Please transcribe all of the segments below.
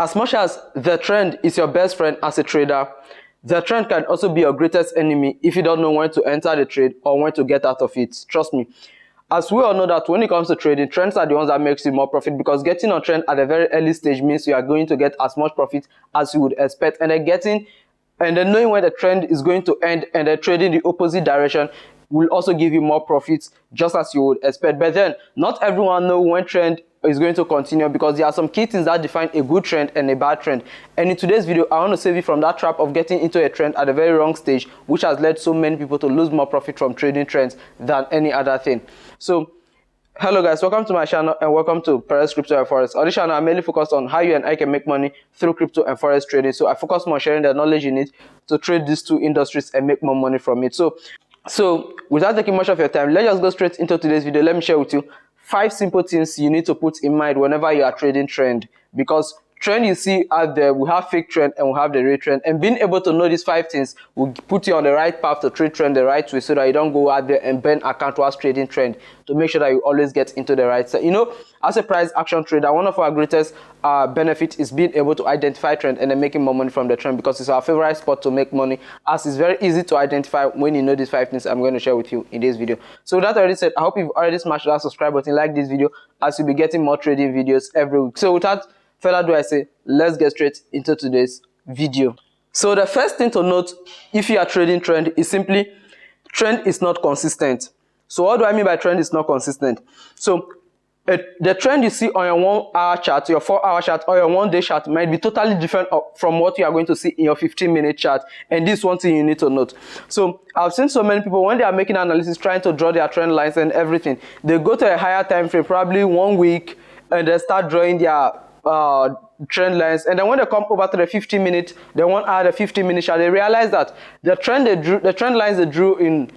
As much as the trend is your best friend as a trader, the trend can also be your greatest enemy if you don't know when to enter the trade or when to get out of it. Trust me. As we all know that when it comes to trading, trends are the ones that makes you more profit, because getting on trend at a very early stage means you are going to get as much profit as you would expect, and then knowing when the trend is going to end and then trading the opposite direction will also give you more profits, just as you would expect. But then not everyone knows when trend is going to continue, because there are some key things that define a good trend and a bad trend. And in today's video, I want to save you from that trap of getting into a trend at a very wrong stage, which has led so many people to lose more profit from trading trends than any other thing. So hello guys, welcome to my channel and welcome to Forex, Crypto and Forex. On this channel, I'm mainly focused on how you and I can make money through crypto and Forex trading. So I focus more on sharing the knowledge you need to trade these two industries and make more money from it. So without taking much of your time, let's just go straight into today's video. Let me share with you 5 simple things you need to put in mind whenever you are trading trend, because trend you see out there, we have fake trend and we have the real trend, and being able to know these 5 things will put you on the right path to trade trend the right way, so that you don't go out there and burn account whilst trading trend, to make sure that you always get into the right set. You know, as a price action trader, one of our greatest benefit is being able to identify trend and then making more money from the trend, because it's our favorite spot to make money, as it's very easy to identify when you know these 5 things I'm going to share with you in this video. So with that already said, I hope you've already smashed that subscribe button, like this video, as you'll be getting more trading videos every week. So without further ado, I say let's get straight into today's video. So the first thing to note if you are trading trend is simply trend is not consistent. So what do I mean by trend is not consistent? So the trend you see on your 1 hour chart, your 4 hour chart, or your 1 day chart might be totally different from what you are going to see in your 15-minute chart. And this is one thing you need to note. So I've seen so many people, when they are making analysis, trying to draw their trend lines and everything, they go to a higher time frame, probably 1 week, and they start drawing their trend lines, and then when they come over to the 15-minute, they want to add a 15-minute chart, they realize that the trend lines they drew in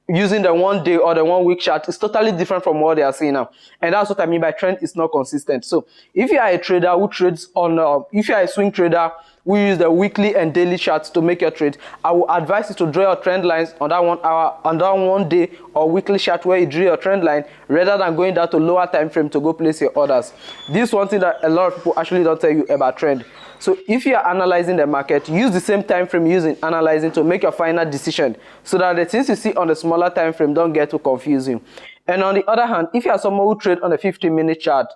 using the 1 day or the 1 week chart is totally different from what they are seeing now. And that's what I mean by trend is not consistent. So if you are a trader who trades on if you are a swing trader who use the weekly and daily charts to make your trade, I will advise you to draw your trend lines on that 1 hour, on that 1 day or weekly chart where you drew your trend line, rather than going down to lower time frame to go place your orders. This is one thing that a lot of people actually don't tell you about trend. So if you are analyzing the market, use the same time frame using analyzing to make your final decision, so that the things you see on the smaller time frame don't get too confusing. And on the other hand, if you are someone who trades on a 15-minute chart,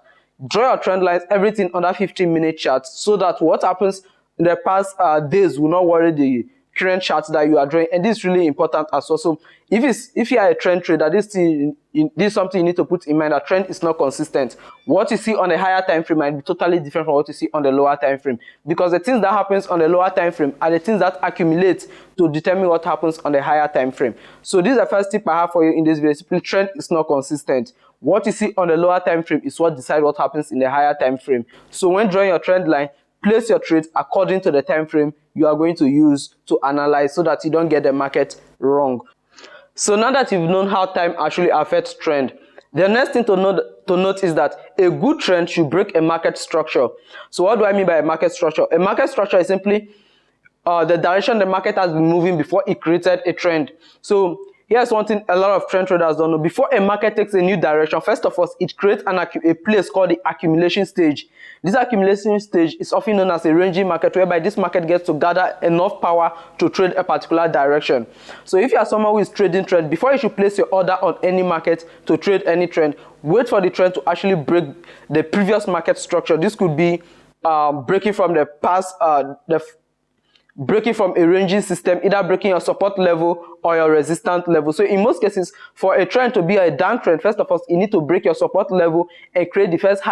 draw your trend lines, everything on that 15-minute chart, so that what happens in the past days will not worry the current charts that you are drawing. And this is really important as well. So if you are a trend trader, this is something you need to put in mind, that trend is not consistent. What you see on the higher time frame might be totally different from what you see on the lower time frame, because the things that happens on the lower time frame are the things that accumulate to determine what happens on the higher time frame. So this is the first tip I have for you in this video. Simply, trend is not consistent. What you see on the lower time frame is what decides what happens in the higher time frame. So when drawing your trend line, place your trades according to the time frame you are going to use to analyze, so that you don't get the market wrong. So now that you've known how time actually affects trend, the next thing to note is that a good trend should break a market structure. So what do I mean by a market structure? A market structure is simply the direction the market has been moving before it created a trend. So here's one thing a lot of trend traders don't know. Before a market takes a new direction, first of all, it creates a place called the accumulation stage. This accumulation stage is often known as a ranging market, whereby this market gets to gather enough power to trade a particular direction. So if you are someone who is trading trend, before you should place your order on any market to trade any trend, wait for the trend to actually break the previous market structure. This could be breaking from the past, breaking from a ranging system, either breaking your support level or your resistance level. So in most cases, for a trend to be a downtrend, first of all, you need to break your support level and create the first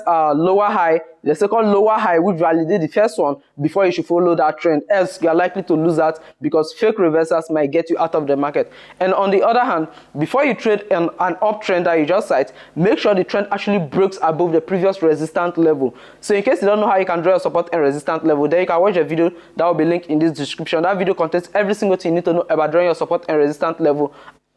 lower high, the second lower high, which validate the first one before you should follow that trend. Else you are likely to lose that, because fake reversals might get you out of the market. And on the other hand, before you trade an uptrend that you just cite, make sure the trend actually breaks above the previous resistance level. So in case you don't know how you can draw your support and resistance level, then you can watch a video that will be linked in this description. That video contains every single thing you need to know about drawing your support and resistance level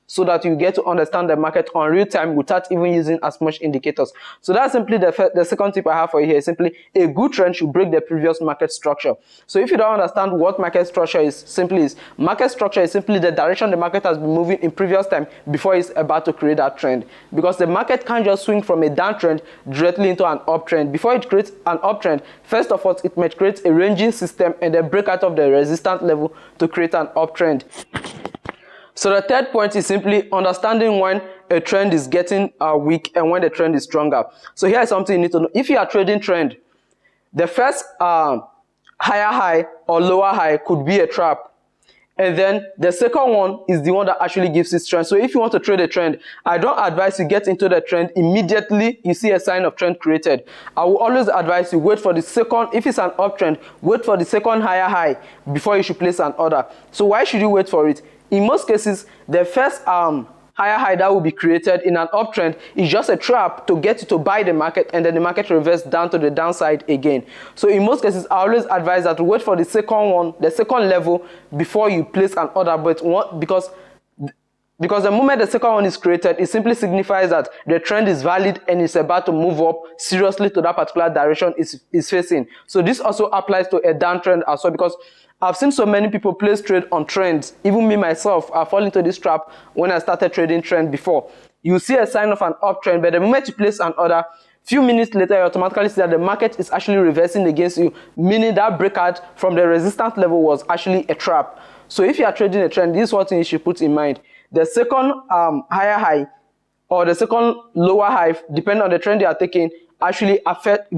so that you get to understand the market on real time without even using as much indicators. So that's simply the second tip I have for you here. Simply, a good trend should break the previous market structure. So if you don't understand what market structure is, market structure is simply the direction the market has been moving in previous time before it's about to create that trend. Because the market can't just swing from a downtrend directly into an uptrend. Before it creates an uptrend, first of all, it might create a ranging system and then break out of the resistance level to create an uptrend. So the third point is simply understanding when a trend is getting weak and when the trend is stronger. So here is something you need to know. If you are trading trend, the first higher high or lower high could be a trap. And then the second one is the one that actually gives its trend. So if you want to trade a trend, I don't advise you get into the trend immediately you see a sign of trend created. I will always advise you wait for the second, if it's an uptrend, wait for the second higher high before you should place an order. So why should you wait for it? In most cases, the first higher high that will be created in an uptrend is just a trap to get you to buy the market, and then the market reverse down to the downside again. So in most cases, I always advise that to wait for the second one, the second level, before you place an order. But because the moment the second one is created, it simply signifies that the trend is valid and it's about to move up seriously to that particular direction it's facing. So this also applies to a downtrend as well, because I've seen so many people place trade on trends. Even me myself, I fall into this trap when I started trading trend before. You see a sign of an uptrend, but the moment you place an order, few minutes later, you automatically see that the market is actually reversing against you, meaning that breakout from the resistance level was actually a trap. So if you are trading a trend, this is what you should put in mind. The second higher high or the second lower high, depending on the trend you are taking, actually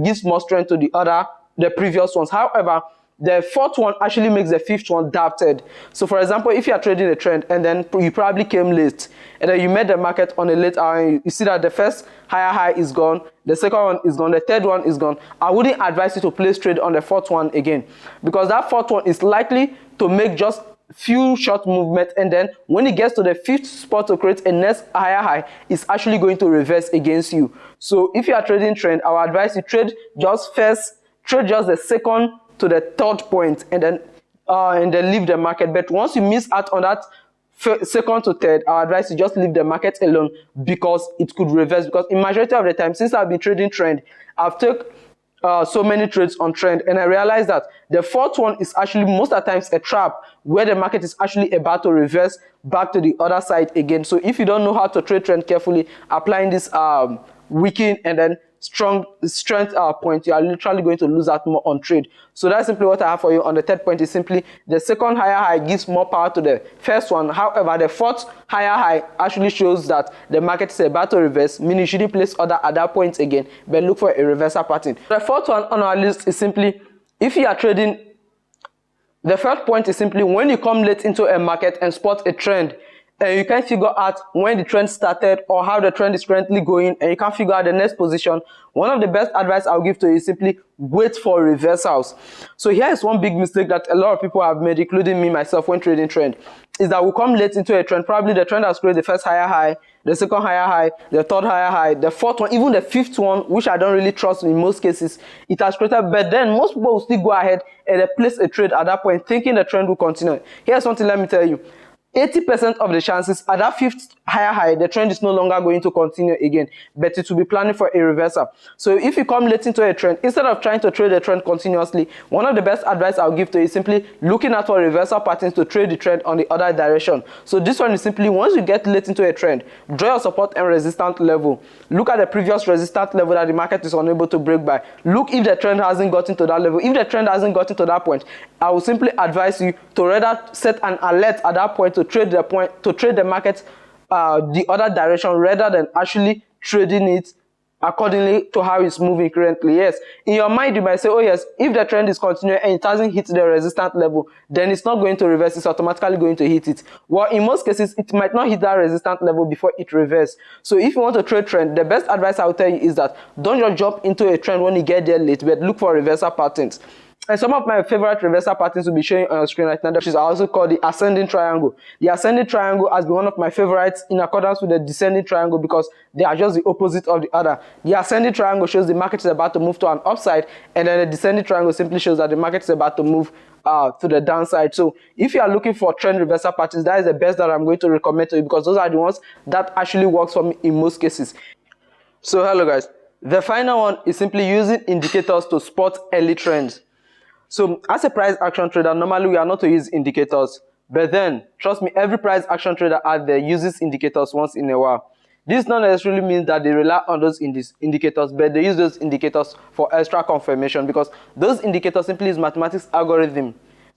gives more strength to the previous ones. However, the fourth one actually makes the fifth one doubted. So for example, if you are trading a trend and then you probably came late and then you met the market on a late hour and you see that the first higher high is gone, the second one is gone, the third one is gone, I wouldn't advise you to place trade on the fourth one again, because that fourth one is likely to make just few short movements, and then when it gets to the fifth spot to create a next higher high, it's actually going to reverse against you. So if you are trading trend, I would advise you trade just the second to the third point and then leave the market. But once you miss out on that second to third, I advise you just leave the market alone, because it could reverse. Because in majority of the time, since I've been trading trend, I've taken so many trades on trend, and I realized that the fourth one is actually most of the times a trap where the market is actually about to reverse back to the other side again. So if you don't know how to trade trend carefully, applying this weaken and then strength point, you are literally going to lose out more on trade. So that's simply what I have for you on the third point. Is simply the second higher high gives more power to the first one. However, the fourth higher high actually shows that the market is about to reverse, meaning you shouldn't place order at that point again, but look for a reversal pattern. The fourth one on our list is simply, if you are trading, the third point is simply when you come late into a market and spot a trend, and you can't figure out when the trend started or how the trend is currently going, and you can't figure out the next position, one of the best advice I'll give to you is simply wait for reversals. So here is one big mistake that a lot of people have made, including me myself, when trading trend, is that we come late into a trend. Probably the trend has created the first higher high, the second higher high, the third higher high, the fourth one, even the fifth one, which I don't really trust in most cases, it has created. But then most people will still go ahead and they place a trade at that point, thinking the trend will continue. Here's something, let me tell you. 80% of the chances at that fifth higher high, the trend is no longer going to continue again, but it will be planning for a reversal. So if you come late into a trend, instead of trying to trade the trend continuously, one of the best advice I'll give to you is simply looking out for reversal patterns to trade the trend on the other direction. So this one is simply, once you get late into a trend, draw your support and resistance level. Look at the previous resistance level that the market is unable to break by. Look if the trend hasn't gotten to that level. If the trend hasn't gotten to that point, I will simply advise you to rather set an alert at that point to trade the market the other direction, rather than actually trading it accordingly to how it's moving currently. Yes, in your mind you might say, oh yes, if the trend is continuing and it hasn't hit the resistance level, then it's not going to reverse, it's automatically going to hit it. Well, in most cases it might not hit that resistance level before it reverses. So if you want to trade trend, the best advice I will tell you is that don't just jump into a trend when you get there late, but look for reversal patterns. And some of my favorite reversal patterns will be showing on your screen right now, which is also called the ascending triangle. The ascending triangle has been one of my favorites in accordance with the descending triangle because they are just the opposite of the other. The ascending triangle shows the market is about to move to an upside, and then the descending triangle simply shows that the market is about to move to the downside. So if you are looking for trend reversal patterns, that is the best that I'm going to recommend to you because those are the ones that actually works for me in most cases. So hello guys, the final one is simply using indicators to spot early trends. So as a price action trader, normally we are not to use indicators, but then trust me, every price action trader out there uses indicators once in a while. This not necessarily means that they rely on those indicators, but they use those indicators for extra confirmation because those indicators simply use mathematics algorithm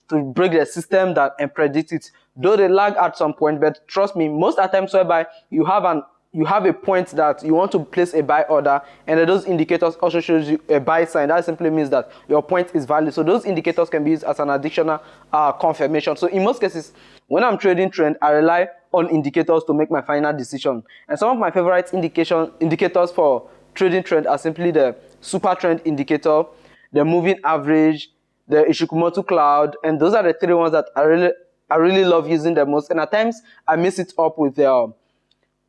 to break the system that and predict it. Though they lag at some point, but trust me, most of the times whereby you have a point that you want to place a buy order, and those indicators also shows you a buy sign. That simply means that your point is valid. So those indicators can be used as an additional confirmation. So in most cases, when I'm trading trend, I rely on indicators to make my final decision. And some of my favorite indicators for trading trend are simply the super trend indicator, the moving average, the Ishikumoto cloud, and those are the three ones that I really love using the most. And at times I mix it up with the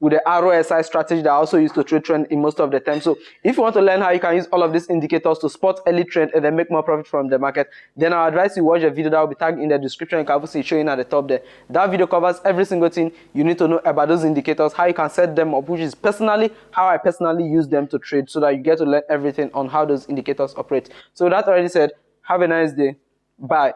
ROSI strategy that I also use to trade trend in most of the time. So if you want to learn how you can use all of these indicators to spot early trend and then make more profit from the market, then I advise you watch a video that will be tagged in the description. You can also see it showing at the top there. That video covers every single thing you need to know about those indicators, how you can set them up, which is personally how I personally use them to trade, so that you get to learn everything on how those indicators operate. So with that already said, have a nice day. Bye.